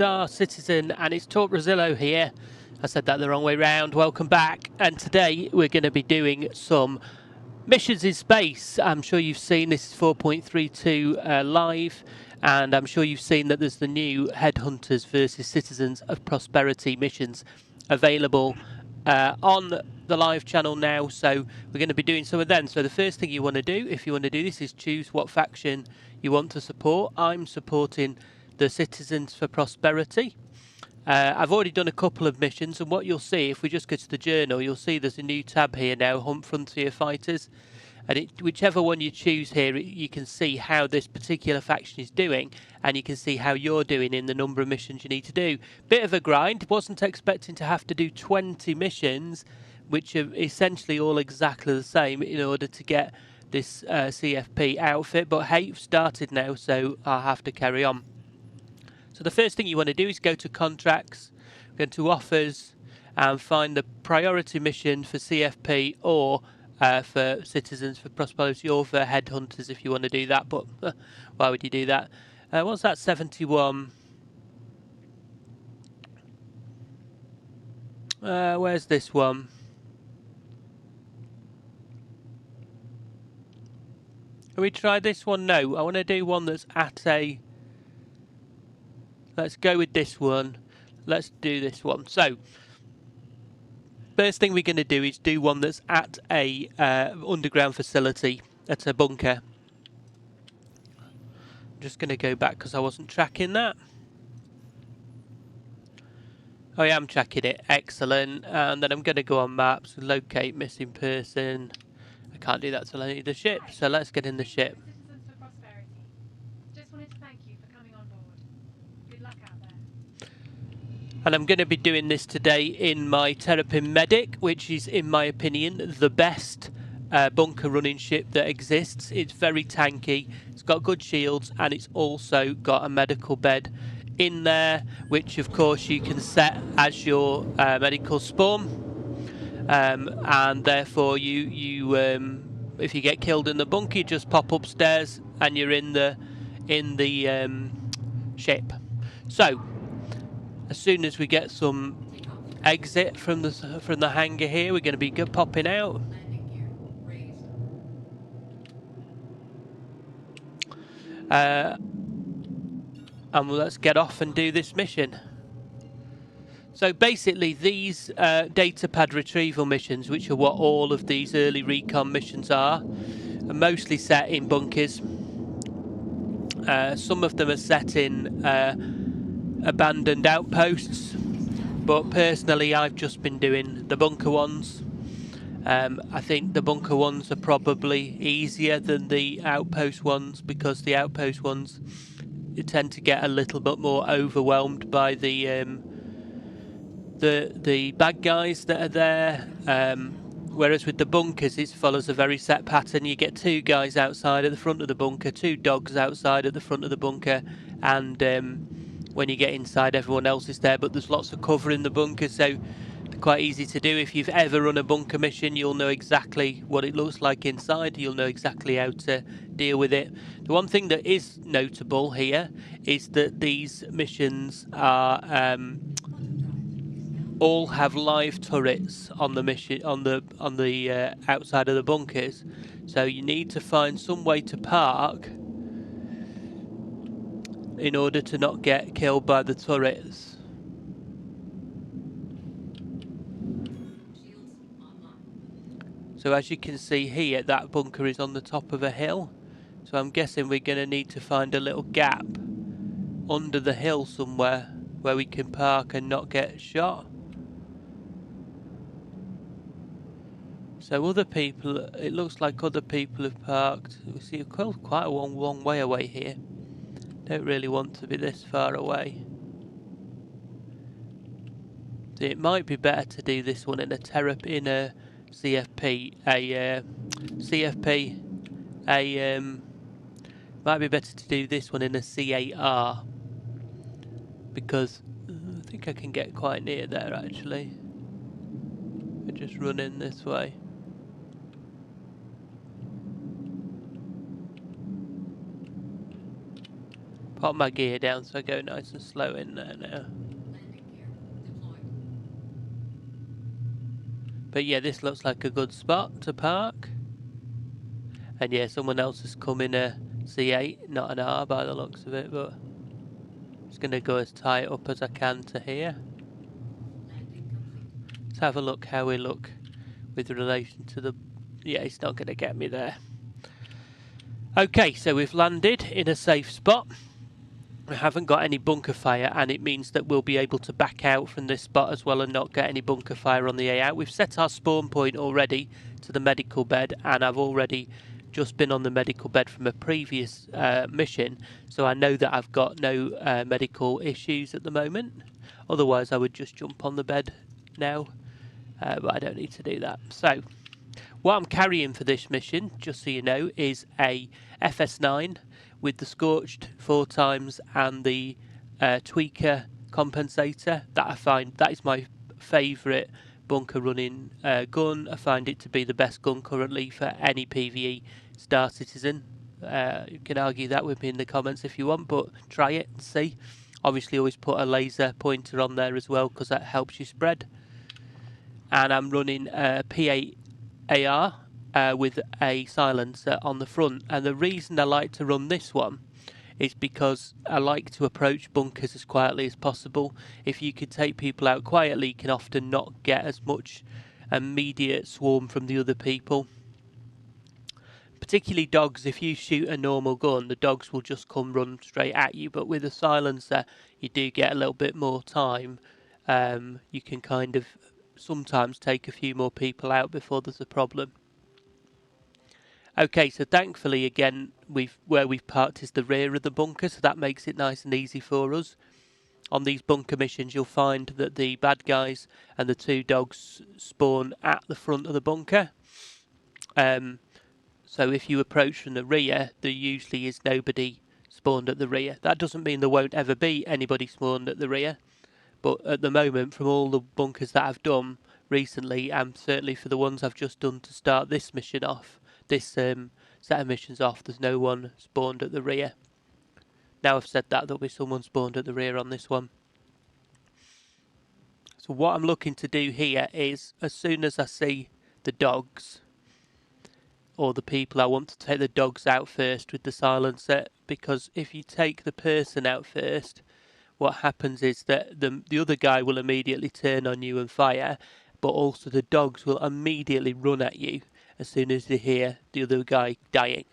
Star Citizen, and it's Talk Rosillo here. I said that the wrong way round. Welcome back, and today we're going to be doing some missions in space. I'm sure you've seen this is 4.32 live, and I'm sure you've seen that there's the new Headhunters versus Citizens of Prosperity missions available on the live channel now, so we're going to be doing some of them. So the first thing you want to do, if you want to do this, is choose what faction you want to support. I'm supporting the Citizens for Prosperity. I've already done a couple of missions, and what you'll see, if we just go to the journal, you'll see there's a new tab here now, Hunt Frontier Fighters, and whichever one you choose here, you can see how this particular faction is doing, and you can see how you're doing in the number of missions you need to do. Bit of a grind. Wasn't expecting to have to do 20 missions, which are essentially all exactly the same in order to get this CFP outfit, but hey, you've started now, so I'll have to carry on. So the first thing you want to do is go to contracts, go to offers, and find the priority mission for CFP or for Citizens for Prosperity, or for Headhunters if you want to do that, but why would you do that? What's that, 71? Where's this one? Can we try this one? No, I want to do one that's at a... Let's go with this one. Let's do this one. So, first thing we're going to do is do one that's at a underground facility, at a bunker. I'm just going to go back because I wasn't tracking that. Oh, I am tracking it. Excellent. And then I'm going to go on maps, locate missing person. I can't do that till I need the ship, so let's get in the ship. Citizens for Prosperity. Just wanted to thank you for coming on board. Good luck out there. And I'm going to be doing this today in my Terrapin Medic, which is, in my opinion, the best bunker running ship that exists. It's very tanky, it's got good shields, and it's also got a medical bed in there, which of course you can set as your medical spawn. And therefore you if you get killed in the bunker, you just pop upstairs and you're in the ship. So as soon as we get some exit from the hangar here, we're going to be popping out. And let's get off and do this mission. So basically these data pad retrieval missions, which are what all of these early recon missions are mostly set in bunkers. Some of them are set in abandoned outposts, but personally I've just been doing the bunker ones. I think the bunker ones are probably easier than the outpost ones, because the outpost ones, you tend to get a little bit more overwhelmed by the bad guys that are there, whereas with the bunkers it follows a very set pattern. You get two guys outside at the front of the bunker, two dogs outside at the front of the bunker, and when you get inside everyone else is there, but there's lots of cover in the bunker, so they're quite easy to do. If you've ever run a bunker mission, you'll know exactly what it looks like inside, you'll know exactly how to deal with it. The one thing that is notable here is that these missions are all have live turrets on the mission, on the outside of the bunkers, so you need to find some way to park in order to not get killed by the turrets. So as you can see here, that bunker is on the top of a hill, so I'm guessing we're going to need to find a little gap under the hill somewhere where we can park and not get shot. So other people, it looks like other people have parked. We see quite a long way away here. Don't really want to be this far away. So it might be better to do this one in a CFP. Might be better to do this one in a C8R, because I think I can get quite near there actually. I just run in this way. Pop my gear down so I go nice and slow in there now. But yeah, this looks like a good spot to park. And yeah, someone else has come in a C8, not an R by the looks of it, but I'm just going to go as tight up as I can to here. Let's have a look how we look with relation to the... Yeah, it's not going to get me there. Okay, so we've landed in a safe spot. We haven't got any bunker fire, and it means that we'll be able to back out from this spot as well and not get any bunker fire on the way out. We've set our spawn point already to the medical bed, and I've already just been on the medical bed from a previous mission, so I know that I've got no medical issues at the moment. Otherwise I would just jump on the bed now, but I don't need to do that. So what I'm carrying for this mission, just so you know, is a FS9 with the Scorched 4 times and the Tweaker compensator. That I find that is my favourite bunker running gun. I find it to be the best gun currently for any PvE Star Citizen. You can argue that with me in the comments if you want, but try it and see. Obviously always put a laser pointer on there as well because that helps you spread. And I'm running a P8 AR with a silencer on the front, and the reason I like to run this one is because I like to approach bunkers as quietly as possible. If you could take people out quietly, you can often not get as much immediate swarm from the other people. Particularly dogs, if you shoot a normal gun, the dogs will just come run straight at you, but with a silencer you do get a little bit more time. You can kind of sometimes take a few more people out before there's a problem. Okay, so thankfully again where we've parked is the rear of the bunker, so that makes it nice and easy for us. On these bunker missions you'll find that the bad guys and the 2 dogs spawn at the front of the bunker. So if you approach from the rear, there usually is nobody spawned at the rear. That doesn't mean there won't ever be anybody spawned at the rear, but at the moment, from all the bunkers that I've done recently, and certainly for the ones I've just done to start this mission off, this set of missions off, there's no one spawned at the rear. Now I've said that, there'll be someone spawned at the rear on this one. So what I'm looking to do here is, as soon as I see the dogs, or the people, I want to take the dogs out first with the silencer, because if you take the person out first, what happens is that the other guy will immediately turn on you and fire, but also the dogs will immediately run at you as soon as they hear the other guy dying.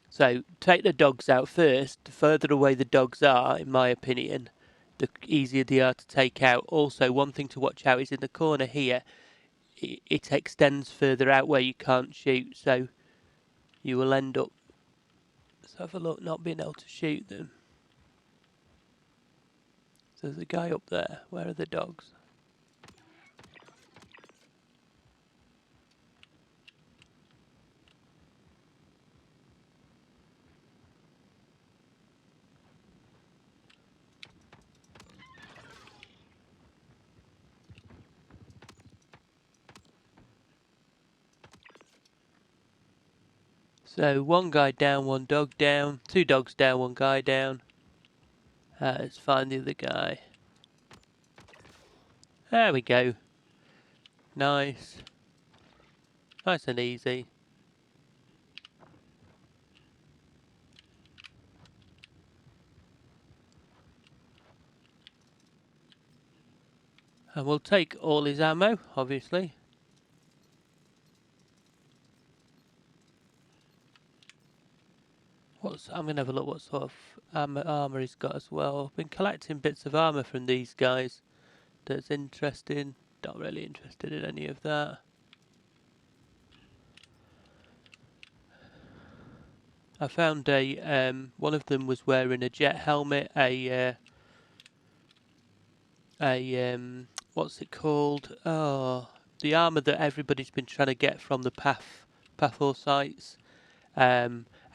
So take the dogs out first. The further away the dogs are, in my opinion, the easier they are to take out. Also, one thing to watch out is in the corner here, it extends further out where you can't shoot, so you will end up, let's have a look, not being able to shoot them. So there's a guy up there. Where are the dogs? So 1 guy down, 1 dog down, 2 dogs down, 1 guy down. Let's find the other guy. There we go. Nice. Nice and easy. And we'll take all his ammo, obviously. I'm going to have a look what sort of armour he's got as well. I've been collecting bits of armour from these guys. That's interesting. Not really interested in any of that. I found one of them was wearing a jet helmet, what's it called? Oh, the armour that everybody's been trying to get from the Pathor sites.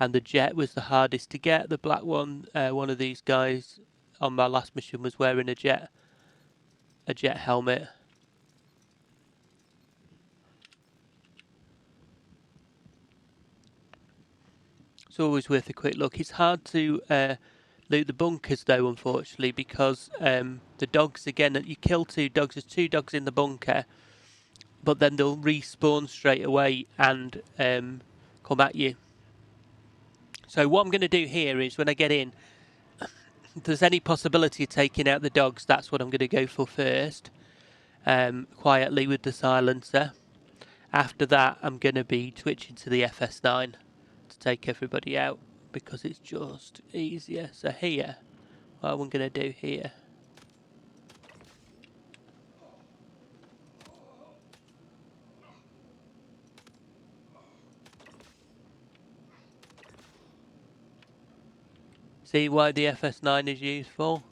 And the jet was the hardest to get. The black one, one of these guys on my last mission was wearing a jet helmet. It's always worth a quick look. It's hard to loot the bunkers though, unfortunately, because the dogs, again, you kill 2 dogs, there's 2 dogs in the bunker, but then they'll respawn straight away and come at you. So what I'm going to do here is when I get in, if there's any possibility of taking out the dogs, that's what I'm going to go for first, quietly with the silencer. After that, I'm going to be switching to the FS9 to take everybody out because it's just easier. So here, what I'm going to do here. See why the FS9 is useful?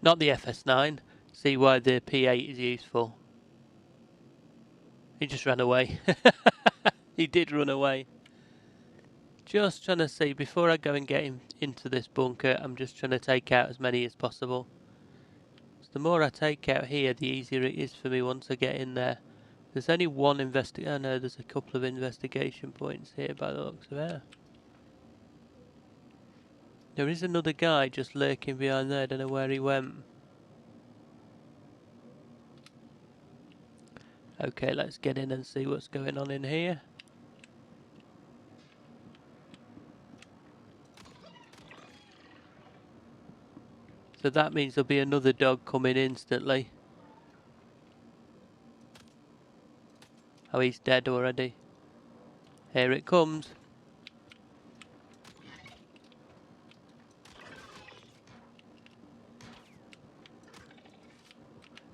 Not the FS9. See why the P8 is useful. He just ran away. He did run away. Just trying to see, before I go and get him into this bunker, I'm just trying to take out as many as possible. So the more I take out here, the easier it is for me once I get in there. There's only one I know there's a couple of investigation points here by the looks of it. There is another guy just lurking behind there, I don't know where he went. Okay, let's get in and see what's going on in here. So that means there'll be another dog coming instantly. Oh, he's dead already. Here it comes.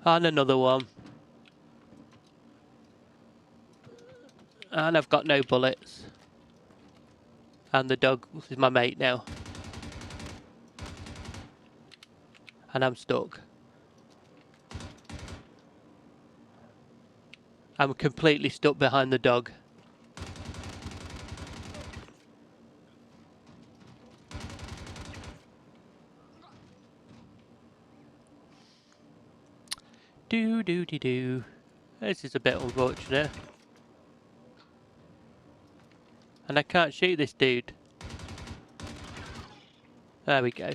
And another one. And I've got no bullets. And the dog is my mate now. And I'm stuck. I'm completely stuck behind the dog. Do. This is a bit unfortunate. And I can't shoot this dude. There we go.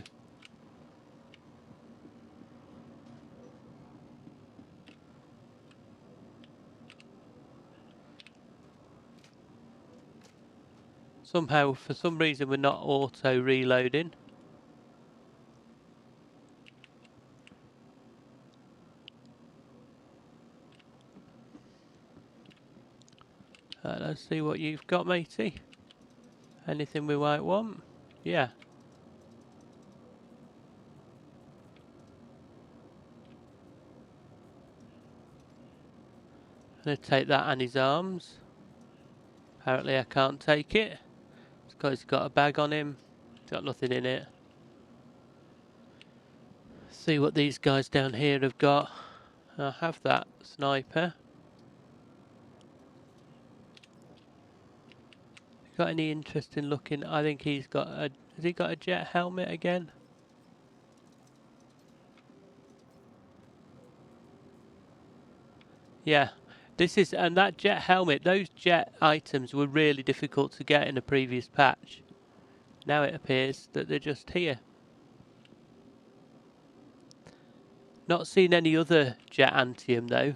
Somehow, for some reason, we're not auto-reloading. Let's see what you've got, matey. Anything we might want? Yeah. I'm going to take that and his arms. Apparently I can't take it. He's got a bag on him. It's got nothing in it. See what these guys down here have got. I have that sniper. Got any interesting looking? I think he's got a... Has he got a jet helmet again? Yeah. This is... And that jet helmet, those jet items were really difficult to get in a previous patch. Now it appears that they're just here. Not seen any other jet antium though.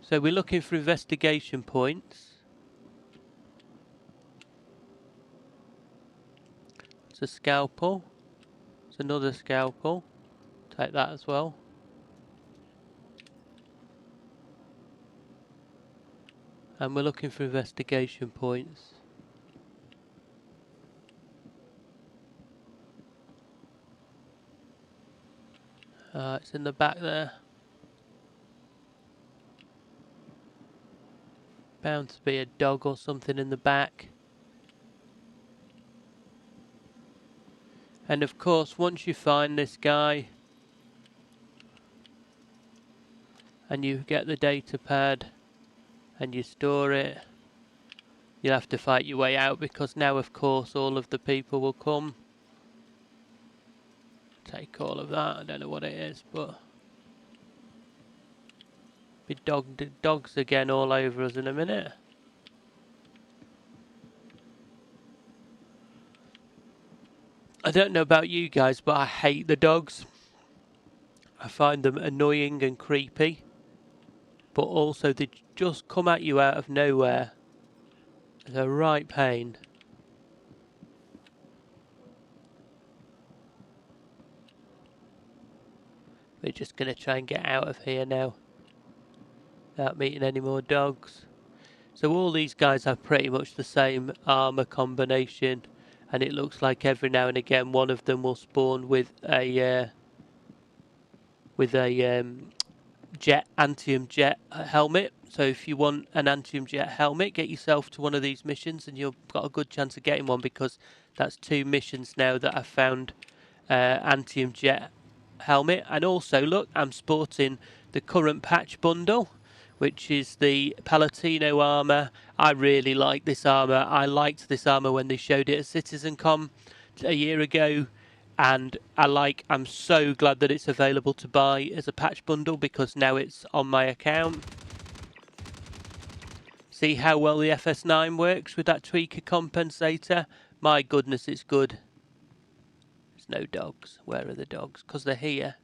So we're looking for investigation points. It's a scalpel. It's another scalpel. Take that as well. And we're looking for investigation points. It's in the back there. Bound to be a dog or something in the back. And of course, once you find this guy, and you get the data pad and you store it. You'll have to fight your way out because now of course all of the people will come. Take all of that, I don't know what it is, but be dogs again all over us in a minute. I don't know about you guys, but I hate the dogs. I find them annoying and creepy, but also they just come at you out of nowhere. It's a right pain. We're just going to try and get out of here now without meeting any more dogs. So all these guys have pretty much the same armor combination, and it looks like every now and again one of them will spawn with a antium jet helmet. So if you want an antium jet helmet, get yourself to one of these missions and you've got a good chance of getting one, because that's 2 missions now that I've found antium jet helmet. And also look, I'm sporting the current patch bundle, which is the Palatino armor. I really like this armor. I liked this armor when they showed it at CitizenCon a year ago, and I'm so glad that it's available to buy as a patch bundle, because now it's on my account. See how well the FS9 works with that tweaker compensator? My goodness, it's good. There's no dogs. Where are the dogs? Because they're here.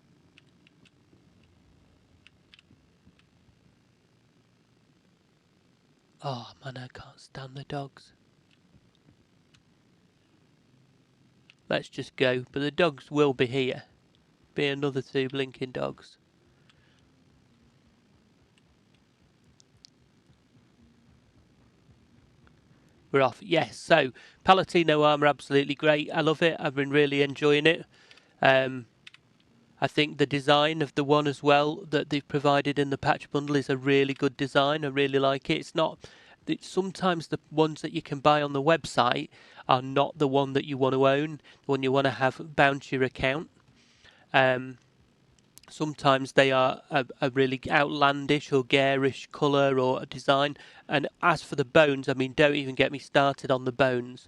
Oh man, I can't stand the dogs. Let's just go. But the dogs will be here. Be another 2 blinking dogs. We're off. Yes, so Palatino armor, absolutely great. I love it. I've been really enjoying it. I think the design of the one as well that they've provided in the patch bundle is a really good design. I really like it. It's not... Sometimes the ones that you can buy on the website are not the one that you want to own, the one you want to have bound to your account. Sometimes they are a really outlandish or garish colour or design. And as for the bones, I mean, don't even get me started on the bones.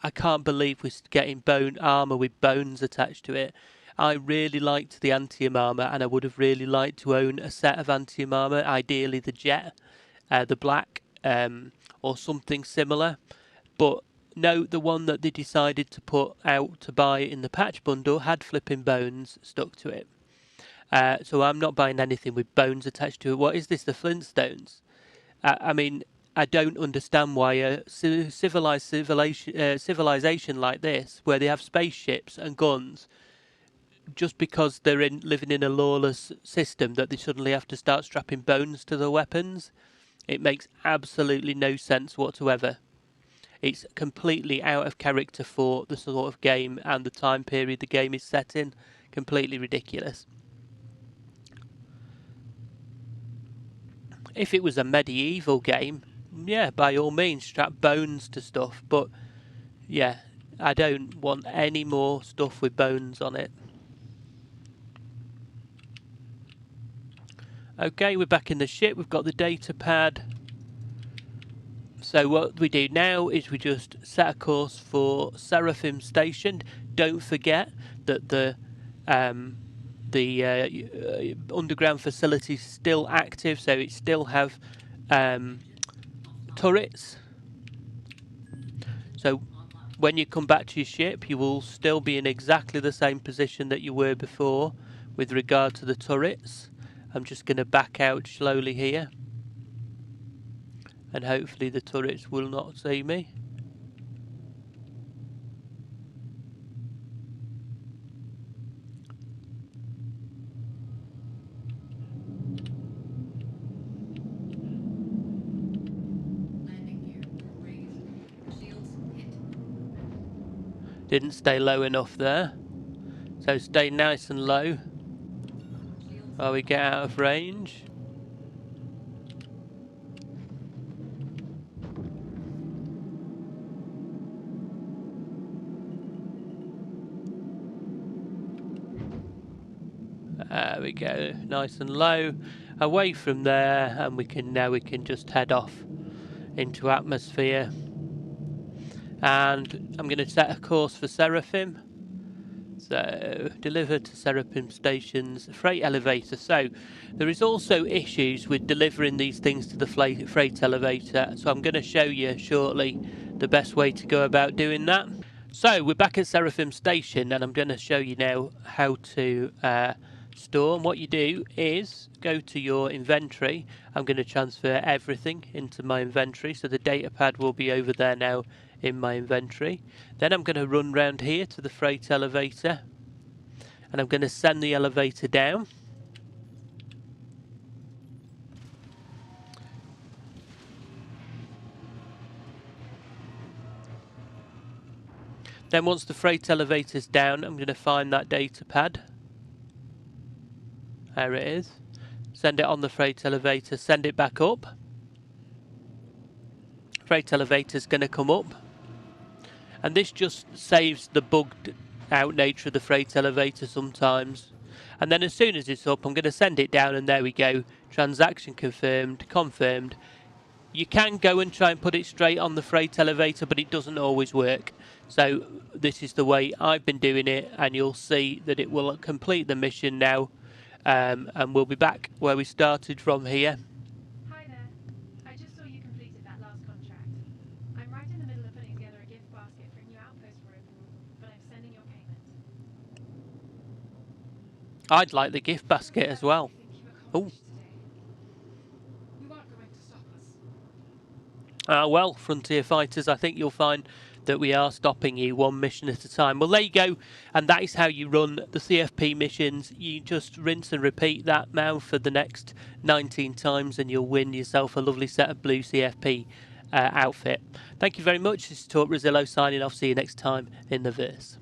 I can't believe we're getting bone armour with bones attached to it. I really liked the Antium armour, and I would have really liked to own a set of Antium armour, ideally the Jet, the black, or something similar. But no, the one that they decided to put out to buy in the patch bundle had flipping bones stuck to it. So I'm not buying anything with bones attached to it. What is this, the Flintstones? I mean, I don't understand why a civilization like this, where they have spaceships and guns, just because they're living in a lawless system, that they suddenly have to start strapping bones to their weapons. It makes absolutely no sense whatsoever. It's completely out of character for the sort of game and the time period the game is set in. Completely ridiculous. If it was a medieval game, yeah, by all means, strap bones to stuff. But yeah, I don't want any more stuff with bones on it. Okay, we're back in the ship. We've got the data pad. So what we do now is we just set a course for Seraphim Station. Don't forget that the underground facility is still active, so it still have turrets. So when you come back to your ship, you will still be in exactly the same position that you were before with regard to the turrets. I'm just going to back out slowly here, and hopefully the turrets will not see me. Didn't stay low enough there, so stay nice and low while we get out of range. There we go, nice and low, away from there, and we can just head off into atmosphere. And I'm going to set a course for Seraphim. So, deliver to Seraphim stations, freight elevator. So, there is also issues with delivering these things to the freight elevator. So, I'm going to show you shortly the best way to go about doing that. So, we're back at Seraphim station, and I'm going to show you now how to store. And what you do is go to your inventory. I'm going to transfer everything into my inventory. So, the data pad will be over there now in my inventory. Then I'm going to run round here to the freight elevator, and I'm going to send the elevator down. Then once the freight elevator's down, I'm going to find that data pad. There it is. Send it on the freight elevator, send it back up. Freight elevator's going to come up. And this just saves the bugged out nature of the freight elevator sometimes. And then as soon as it's up, I'm going to send it down, and there we go. Transaction confirmed. You can go and try and put it straight on the freight elevator, but it doesn't always work. So this is the way I've been doing it, and you'll see that it will complete the mission now. And we'll be back where we started from here. Hi there. I just saw you completed that last contract. I'm right in the middle of putting together a gift basket for a new outpost we're opening, but I'm sending your payment. I'd like the gift basket as well. Oh. You aren't going to stop us. Well, Frontier Fighters, I think you'll find that we are stopping you one mission at a time. Well, there you go, and that is how you run the CFP missions. You just rinse and repeat that now for the next 19 times, and you'll win yourself a lovely set of blue CFP outfit. Thank you very much. This is Talk Rosillo signing off. See you next time in the verse.